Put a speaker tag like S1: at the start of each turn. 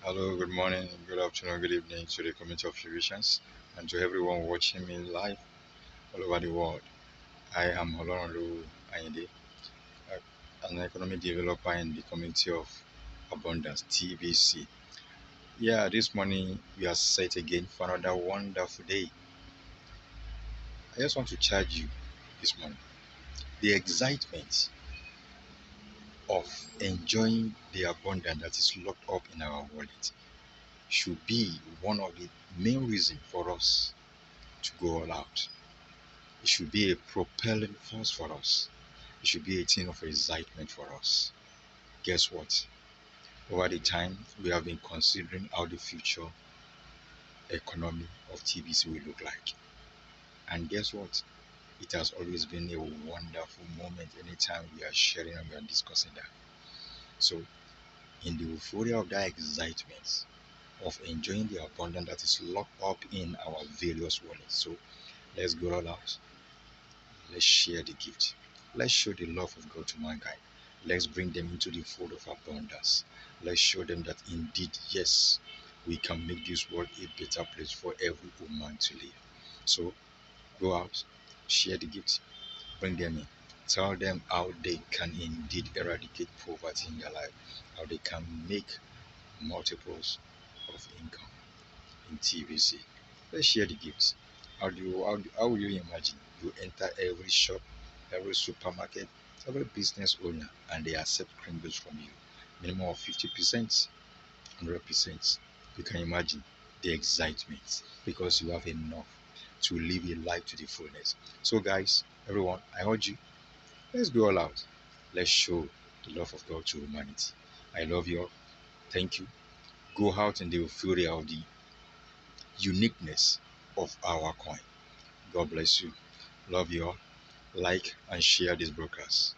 S1: Hello, good morning, good afternoon, good evening to the community of Physicians and to everyone watching me live all over the world. I am Olorunlu Ayinde, an economic developer in the community of Abundance, TBC. Yeah, this morning we are set again for another wonderful day. I just want to charge you this morning. The excitement of enjoying the abundance that is locked up in our wallet should be one of the main reasons for us to go all out. It should be a propelling force for us. It should be a thing of excitement for us. Guess what? Over the time, we have been considering how the future economy of TBC will look like. And guess what? It has always been a wonderful moment anytime we are sharing and we are discussing that. So, in the euphoria of that excitement of enjoying the abundance that is locked up in our various wallets. So, let's go all out. Let's share the gift. Let's show the love of God to mankind. Let's bring them into the fold of abundance. Let's show them that indeed, yes, we can make this world a better place for every woman to live. So go out, share the gift, bring them in. Tell them how they can indeed eradicate poverty in their life, how they can make multiples of income in TVC. Let's share the gifts. How will you imagine? You enter every shop, every supermarket, every business owner, and they accept crinkles from you. Minimum of 50%, 100%. You can imagine the excitement because you have enough to live a life to the fullness. So, guys, everyone, I urge you, let's go all out. Let's show the love of God to humanity. I love you all. Thank you. Go out in the fury of the uniqueness of our coin. God bless you. Love you all. Like and share this broadcast.